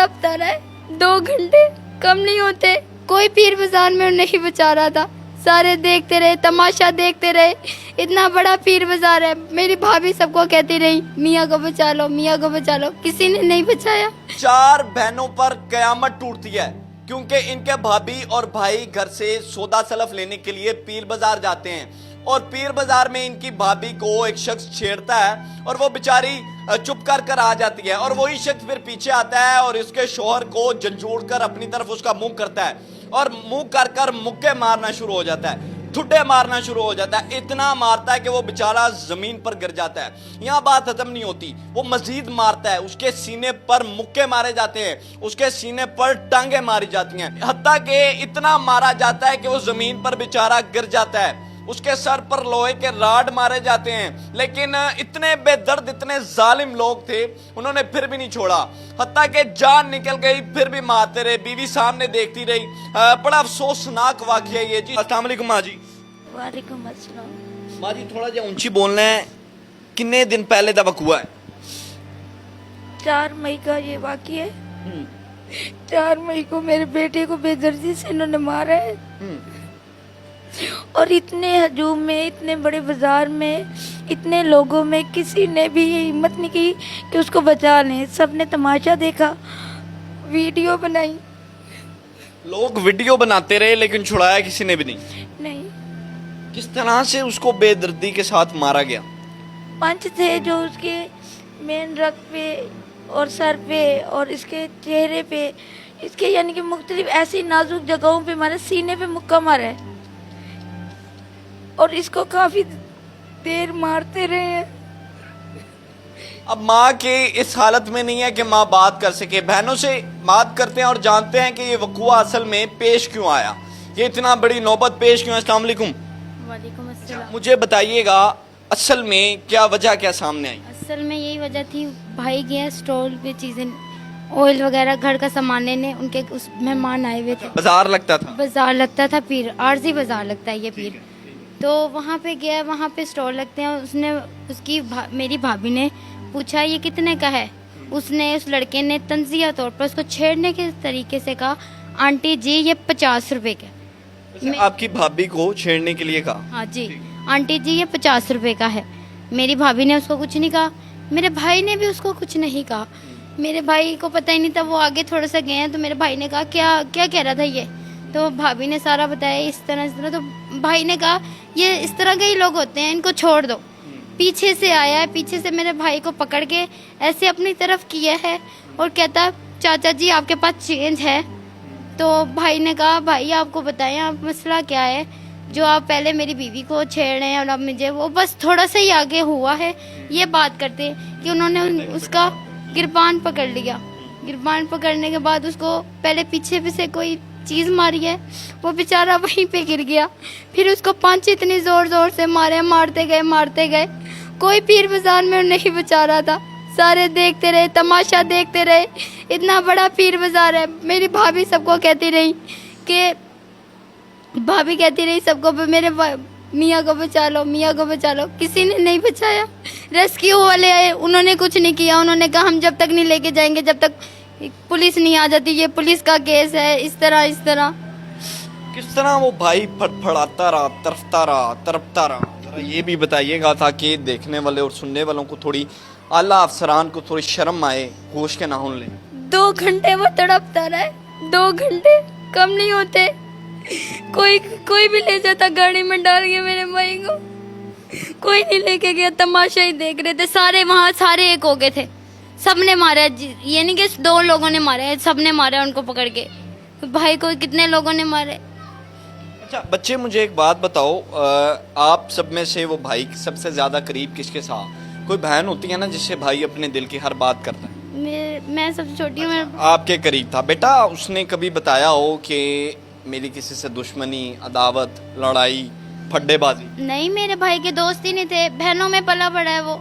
तड़पता रहा है। 2 घंटे कम नहीं होते। कोई पीर बाजार में नहीं बचा रहा था, सारे देखते रहे, तमाशा देखते रहे। इतना बड़ा पीर बाजार है। मेरी भाभी सबको कहती रही मियाँ को बचा लो, मियाँ को बचा लो, किसी ने नहीं बचाया। 4 बहनों पर कयामत टूटती है क्योंकि इनके भाभी और भाई घर से सौदा सलफ लेने के लिए पीर बाजार जाते हैं और पीर बाजार में इनकी भाभी को एक शख्स छेड़ता है और वो बेचारी चुप कर आ जाती है और वही शख्स फिर पीछे आता है और इसके शोहर को झंझोड़ कर अपनी तरफ उसका मुंह करता है और मुंह कर मुक्के मारना शुरू हो जाता है, ठुड्डे मारना शुरू हो जाता है। इतना मारता है कि वो बेचारा जमीन पर गिर जाता है। यहाँ बात खत्म नहीं होती, वो मजीद मारता है, उसके सीने पर मुक्के मारे जाते हैं, उसके सीने पर टांगे मारी जाती हैं, हत्ता कि इतना मारा जाता है कि वो जमीन पर बेचारा गिर जाता है। उसके सर पर लोहे के राड मारे जाते हैं, लेकिन इतने बेदर्द, इतने जालिम लोग थे, उन्होंने फिर भी नहीं छोड़ा। हत्ता कि जान निकल गई फिर भी मारते रहे, बीवी सामने देखती रही। बड़ा अफसोसनाक वाकया ये जी। अस्सलाम वालेकुम माँ जी। वालेकुम अस्सलाम। माँ जी थोड़ा जा ऊंची बोलना है। कितने दिन पहले दा वकूआ है? 4 मई का ये वाकया है। 4 मई को मेरे बेटे को बेदर्दी से इन्होंने मारा है और इतने हजूम में, इतने बड़े बाजार में, इतने लोगों में किसी ने भी ये हिम्मत नहीं की कि उसको बचा लें। सबने तमाशा देखा, वीडियो बनाई। लोग वीडियो बनाते रहे लेकिन छुड़ाया किसी ने भी नहीं। किस तरह से उसको बेदर्दी के साथ मारा गया? पंच थे जो उसके मेन रग पे और सर पे और इसके चेहरे पे, इसके यानी कि मुख्तलिफ ऐसी नाजुक जगहों पे मारा, सीने पे मुक्का मारा है और इसको काफी देर मारते रहे हैं। अब माँ के इस हालत में नहीं है कि माँ बात कर सके। बहनों से बात करते हैं और जानते हैं कि ये वकूआ असल में पेश क्यों आया, ये इतना बड़ी नौबत पेश क्यों है। अस्सलाम वालेकुम। वालेकुम अस्सलाम। मुझे बताइएगा असल में क्या वजह क्या सामने आई? असल में यही वजह थी, भाई गया स्टॉल पे चीजें, ऑयल वगैरह घर का सामान लेने, उनके उस मेहमान आए हुए थे। बाजार लगता था? बाजार लगता था, पीर आरजी बाजार लगता है ये पीर। तो वहाँ पे गया, वहाँ पे स्टॉल लगते हैं। उसने मेरी भाभी ने पूछा ये कितने का है। उसने, उस लड़के ने तंजिया तौर पर उसको छेड़ने के तरीके से कहा आंटी जी ये 50 रुपए का। आपकी भाभी को छेड़ने के लिए कहा? हाँ जी, आंटी जी ये 50 रुपए का है। मेरी भाभी ने उसको कुछ नहीं कहा, मेरे भाई ने भी उसको कुछ नहीं कहा। मेरे भाई को पता ही नहीं था, वो आगे थोड़ा सा गए हैं तो मेरे भाई ने कहा क्या क्या कह रहा था ये, तो भाभी ने सारा बताया इस तरह। तो भाई ने कहा ये इस तरह के ही लोग होते हैं, इनको छोड़ दो। पीछे से आया है, पीछे से मेरे भाई को पकड़ के ऐसे अपनी तरफ किया है और कहता चाचा जी आपके पास चेंज है। तो भाई ने कहा भाई आपको बताएं आप मसला क्या है, जो आप पहले मेरी बीवी को छेड़ रहे हैं और अब मुझे, वो बस थोड़ा सा ही आगे हुआ है ये बात करते कि उन्होंने उसका गिरबान पकड़ लिया। गिरबान पकड़ने के बाद उसको पहले पीछे से कोई चीज मारी है, वो बेचारा वहीं पे गिर गया। फिर उसको पंच इतनी जोर जोर से मारे, मारते गए। कोई पीर बाजार में नहीं बचा रहा था, सारे देखते रहे, तमाशा देखते रहे। इतना बड़ा पीर बाजार है। मेरी भाभी सबको कहती रही कि सबको मेरे मियाँ को बचा लो, मियाँ को बचा लो, किसी ने नहीं बचाया। रेस्क्यू वाले आए, उन्होंने कुछ नहीं किया। उन्होंने कहा हम जब तक नहीं लेके जाएंगे जब तक पुलिस नहीं आ जाती, ये पुलिस का केस है। इस तरह किस तरह वो भाई फड़फड़ाता रहा, तड़पता रहा। जरा ये भी बताइएगा ताकि देखने वाले और सुनने वालों को थोड़ी, आला अफसरान को थोड़ी शर्म आए, होश के नाहुन ले। 2 घंटे वो तड़पता रहा है। 2 घंटे कम नहीं होते। कोई भी ले जाता गाड़ी में डाल के मेरे भाई को, कोई नहीं लेके गया। तमाशा ही देख रहे थे सारे, वहाँ सारे एक हो गए थे, सबने मारा। ये नहीं कि 2 लोगों ने मारे, सबने मारा उनको पकड़ के। भाई को कितने लोगों ने मारे। अच्छा बच्चे मुझे एक बात बताओ, आप सब में से वो भाई सबसे ज्यादा करीब किसके साथ? कोई बहन होती है ना जिससे भाई अपने दिल की हर बात करता है? मैं सबसे छोटी हूँ। आपके करीब था बेटा, उसने कभी बताया हो कि मेरी किसी से दुश्मनी, अदावत, लड़ाई, फड्डेबाजी? नहीं, मेरे भाई के दोस्त ही नहीं थे। बहनों में पला पड़ा है, वो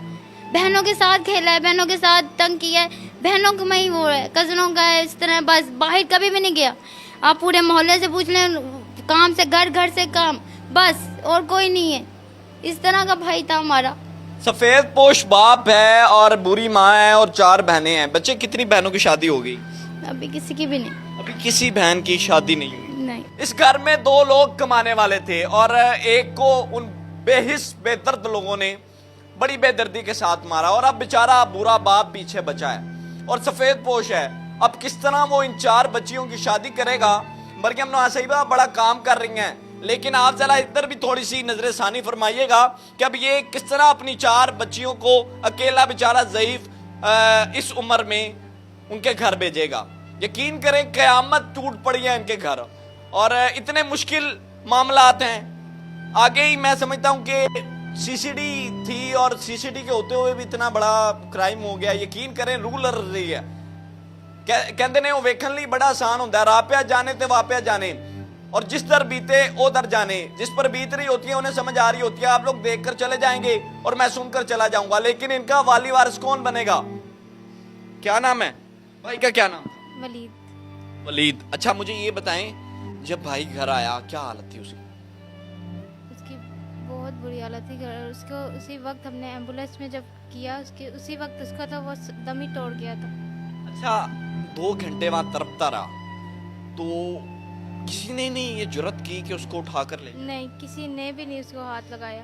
बहनों के साथ खेला है, बहनों के साथ तंग किया है, बहनों का में ही वो है, कजनों का है। इस तरह बस बाहर कभी भी नहीं गया। आप पूरे मोहल्ले से पूछ लें, काम से घर से काम, बस और कोई नहीं है। इस तरह का भाई था हमारा। सफेद पोश बाप है और बुरी माँ है और 4 बहनें हैं। बच्चे कितनी बहनों की शादी हो गई? अभी किसी की भी नहीं। अभी किसी बहन की शादी नहीं हुई। नहीं। इस घर में 2 लोग कमाने वाले थे और एक को उन बेहिस बेदर्द लोगों ने बड़ी बेदर्दी के साथ मारा और अब बेचारा बुरा बाप पीछे बचा है और सफेद पोश है। अब किस तरह वो इन 4 बच्चियों की शादी करेगा। मरियम नवाज साहिबा बड़ा काम कर रही हैं, लेकिन आप जरा इधर भी थोड़ी सी नजर सानी फरमाइएगा कि अब ये किस तरह अपनी 4 बच्चियों को अकेला बेचारा ज़ईफ इस उम्र में उनके घर भेजेगा। यकीन करें कयामत टूट पड़ी है इनके घर और इतने मुश्किल मामलात हैं। आगे ही मैं समझता हूं कि सीसीडी थी और सीसीडी के होते हुए भी इतना बड़ा क्राइम हो गया। यकीन करें रूल रही है। कहते ने वो वेखन ली बड़ा आसान होता है, राह पे जाने ते वापिया जाने, और जिस दर बीते वो दर जाने। जिस पर बीत रही होती है उन्हें समझ आ रही होती है। आप लोग देखकर चले जाएंगे और मैं सुनकर चला जाऊंगा, लेकिन इनका वाली वारिस कौन बनेगा? क्या नाम है भाई का? क्या नाम? वलीद। वलीद। अच्छा मुझे ये बताएं, जब भाई घर आया क्या हालत थी उसकी? उसकी बहुत बुरी हालत थी। उसको उसी वक्त हमने एम्बुलेंस में जब किया, उसके उसी वक्त उसका तो वो दम ही तोड़ गया था। अच्छा 2 घंटे वहां तड़पता रहा तो किसी ने नहीं ये जुर्रत की कि उसको उठा कर ले? नहीं, किसी ने भी नहीं उसको हाथ लगाया।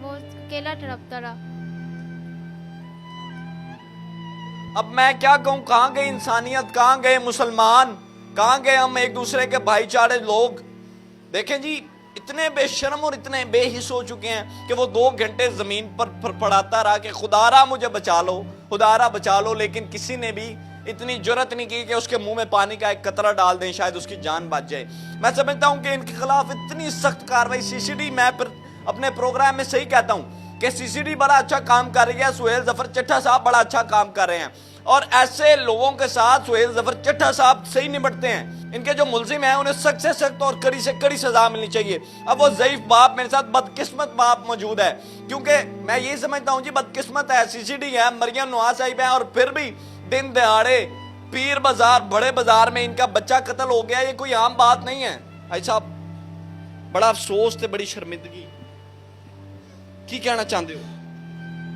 वो अकेला तड़पता रहा। अब मैं क्या कहूं, कहां गई इंसानियत, कहां गए मुसलमान, कहां गए हम एक दूसरे के भाईचारे लोग? देखें जी, इतने बेशर्म और इतने बेहिस हो चुके हैं कि वो 2 घंटे जमीन पर पड़ाता रहा कि खुदारा मुझे बचा लो, खुदारा बचा लो, लेकिन किसी ने भी इतनी जुर्रत नहीं की कि उसके मुंह में पानी का एक कतरा डाल दें, शायद उसकी जान बच जाए। मैं समझता हूं कि इनके खिलाफ इतनी सख्त कार्रवाई। सीसीडी, मैं अपने प्रोग्राम में सही कहता हूं कि सीसीडी बड़ा अच्छा काम कर रही है। सुहेल जफर चट्टा साहब बड़ा अच्छा काम कर रहे हैं और ऐसे लोगों के साथ सुहेल जफर चट्टा साहब सही निपटते हैं। इनके जो मुलजिम हैं उन्हें सख्त से सख्त और कड़ी से कड़ी सजा मिलनी चाहिए। अब वो ज़ईफ बाप, मेरे साथ बदकिस्मत बाप मौजूद है, क्योंकि मैं ये समझता हूं जी बदकिस्मत है, सीसीडी है, मरियम नवाज साहिब है, और फिर भी दिन दहाड़े पीर बाजार, बड़े बाजार में इनका बच्चा कत्ल हो गया। ये कोई आम बात नहीं है भाई साहब। बड़ा अफसोस ते बड़ी शर्मिंदगी। की कहना चाहते हो?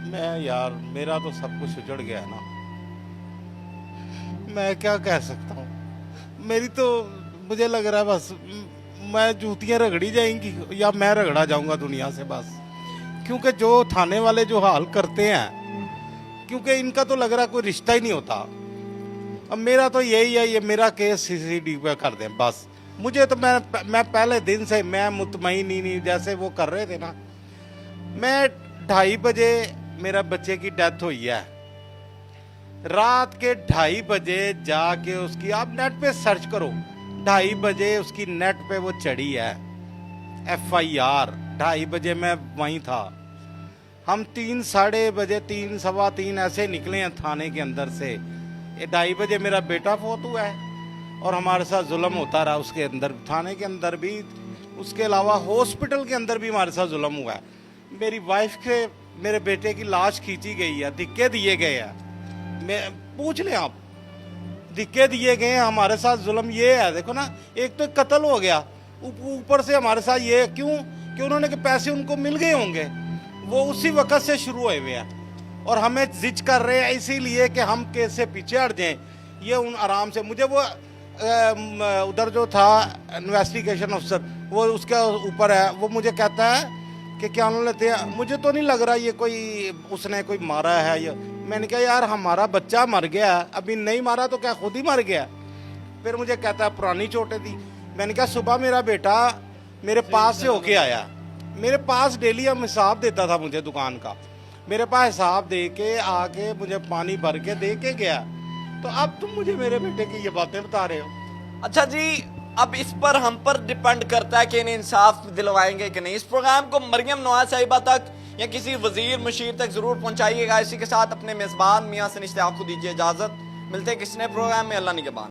मैं यार, मेरा तो सब कुछ उजड़ गया है ना, मैं क्या कह सकता हूँ। मेरी तो मुझे लग रहा है बस मैं जूतियां रगड़ी जाएंगी या मैं रगड़ा जाऊंगा दुनिया से बस, क्योंकि जो थाने वाले जो हाल करते हैं, क्योंकि इनका तो लग रहा है कोई रिश्ता ही नहीं होता। अब मेरा तो यही है, ये मेरा केस सीसीडी पे कर दें बस। मुझे तो मैं पहले दिन से मैं मुतमईन ही नहीं, जैसे वो कर रहे थे ना। मैं 2:30 बजे मेरा बच्चे की डेथ हुई है, रात के 2:30 बजे जाके उसकी, आप नेट पे सर्च करो, 2:30 बजे उसकी नेट पे वो चढ़ी है FIR। 2:30 बजे मैं वहीं था। हम 3 साढ़े बजे 3 सवा 3 ऐसे निकले हैं थाने के अंदर से। 2:30 बजे मेरा बेटा फौत हुआ है और हमारे साथ जुल्म होता रहा उसके अंदर, थाने के अंदर भी, उसके अलावा हॉस्पिटल के अंदर भी हमारे साथ जुल्म हुआ है। मेरी वाइफ के, मेरे बेटे की लाश खींची गई है, धिक्के दिए गए हैं। मैं पूछ लें आप, धिक्के दिए गए हैं, हमारे साथ जुल्म ये है। देखो ना, एक तो कत्ल हो गया, ऊपर से हमारे साथ ये क्यों कि उन्होंने के पैसे उनको मिल गए होंगे, वो उसी वक्त से शुरू हुए हुए हैं और हमें जिज कर रहे हैं इसीलिए कि हम केस से पीछे हट जाएं। ये उन आराम से, मुझे वो उधर जो था इन्वेस्टिगेशन अफसर, वो उसके ऊपर है, वो मुझे कहता है कि क्या लेते हैं, मुझे तो नहीं लग रहा ये कोई उसने कोई मारा है। ये मैंने कहा यार हमारा बच्चा मर गया, अभी नहीं मारा तो क्या खुद ही मर गया? फिर मुझे कहता है पुरानी चोटें थी। मैंने कहा सुबह मेरा बेटा मेरे पास से होके आया, मेरे पास डेली हम हिसाब देता था मुझे दुकान का, मेरे पास हिसाब दे के आके मुझे पानी भर के दे के गया। तो अब तुम मुझे मेरे बेटे की ये बातें बता रहे हो। अच्छा जी, अब इस पर हम पर डिपेंड करता है कि इन्हें इंसाफ दिलवाएंगे कि नहीं। इस प्रोग्राम को मरियम नवाज साहिबा तक या किसी वजीर मुशीर तक जरूर पहुंचाइएगा। इसी के साथ अपने मेजबान मियां से इश्तियाक को दीजिए इजाजत। मिलते हैं किसी नए प्रोग्राम में। अल्लाह निगहबान।